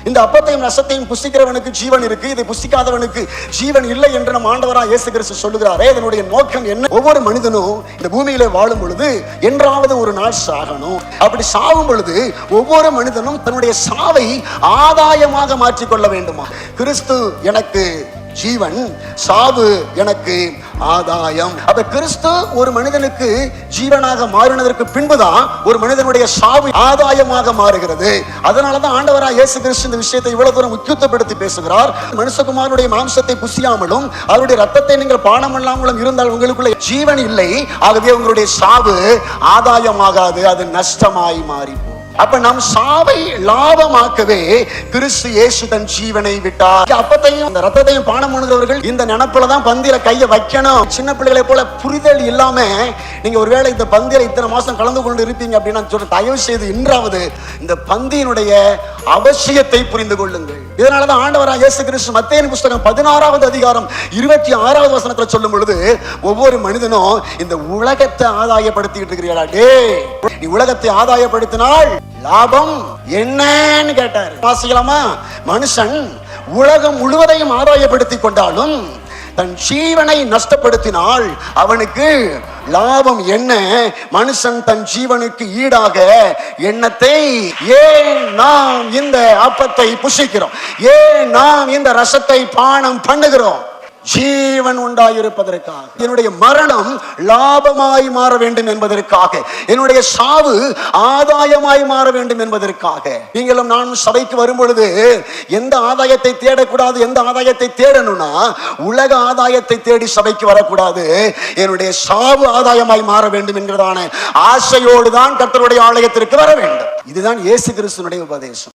இந்த அப்பத்தையும் ரசத்தையும் புசிக்கிறவனுக்கு ஜீவன் இருக்கு, இதை புசிக்காதவனுக்கு ஜீவன் இல்லை என்று நம் ஆண்டவராக இயேசு கிறிஸ்து சொல்லுகிறாரே. இதனுடைய நோக்கம் என்ன? ஒவ்வொரு மனிதனும் இந்த பூமியிலே வாழும் பொழுது என்றாவது ஒரு நாள் சாகணும். அப்படி சாகும் பொழுது ஒவ்வொரு மனிதனும் தன்னுடைய சாவை ஆதாயமாக மாற்றிக்கொள்ள வேண்டுமா? கிறிஸ்து எனக்கு ஜீவன், சாவு எனக்கு ஆதாயம். அப்ப கிறிஸ்து ஒரு மனிதனுக்கு ஜீவனாக மாறினதற்கு பின்புதான் ஒரு மனிதனுடைய சாவு ஆதாயமாக மாறுகிறது. அதனாலதான் ஆண்டவராக இயேசு கிறிஸ்து இந்த விஷயத்தை இவ்வளவு தூரம் முக்கியத்துவப்படுத்தி பேசுகிறார். மனுஷகுமாரனுடைய மாம்சத்தை புசியாமலும் அவருடைய ரத்தத்தை நீங்கள் பானம் இல்லாமலும் இருந்தால் உங்களுக்குள்ள ஜீவன் இல்லை, ஆகவே உங்களுடைய சாவு ஆதாயமாகாது, அது நஷ்டமாய் மாறி. அப்ப நம் சாவை லாபமாக்கவே கிறிஸ்து இயேசு தன் ஜீவனை விட்டார். அப்பத்தையும் அந்த ரத்தத்தையும் பானம் பண்ணுகிறவர்கள் இந்த நினைப்புலதான் பந்தியில கையை வைக்கணும். சின்ன பிள்ளைகளை போல புரிதல் இல்லாம நீங்க ஒருவேளை இந்த பந்தியில இத்தனை மாசம் கலந்து கொண்டு இருப்பீங்க அப்படின்னா சொல்ற தயவு செய்து இன்றாவது இந்த பந்தியினுடைய அவசியத்தை புரிந்து கொள்ளுங்கள். இதனாலதான் ஆண்டவராக இயேசு கிறிஸ்து மத்தேயு புத்தகம் 16வது அதிகாரம் 26வது வசனத்துல சொல்லும் பொழுது, ஒவ்வொரு மனிதனும் இந்த உலகத்தை ஆதாயப்படுத்திட்டு இருக்கிறீங்களா? நீ உலகத்தை ஆதாயப்படுத்தினால் லாபம் என்னன்னு கேட்டார். வாசிக்கலாமா? மனுஷன் உலகம் முழுவதையும் ஆதாயப்படுத்தி கொண்டாலும் தன் ஜீவனை நஷ்டப்படுத்தினால் அவனுக்கு லாபம் என்ன? மனுஷன் தன் ஜீவனுக்கு ஈடாக எண்ணத்தை. ஏன் நாம் இந்த அப்பத்தை புசிக்கிறோம்? ஏன் நாம் இந்த ரசத்தை பானம் பண்ணுகிறோம்? ஜீவன் உண்டாயிருப்பதற்காக. என்னுடைய மரணம் லாபமாய் மாற வேண்டும் என்பதற்காக, என்னுடைய சாவு ஆதாயமாய் மாற வேண்டும் என்பதற்காக. நீங்களும் நானும் சபைக்கு வரும் பொழுது எந்த ஆதாயத்தை தேடக்கூடாது? எந்த ஆதாயத்தை தேடணும்னா உலக ஆதாயத்தை தேடி சபைக்கு வரக்கூடாது. என்னுடைய சாவு ஆதாயமாய் மாற வேண்டும் என்கிறதான ஆசையோடு தான் கர்த்தருடைய ஆலயத்திற்கு வர வேண்டும். இதுதான் இயேசு கிறிஸ்துவினுடைய உபதேசம்.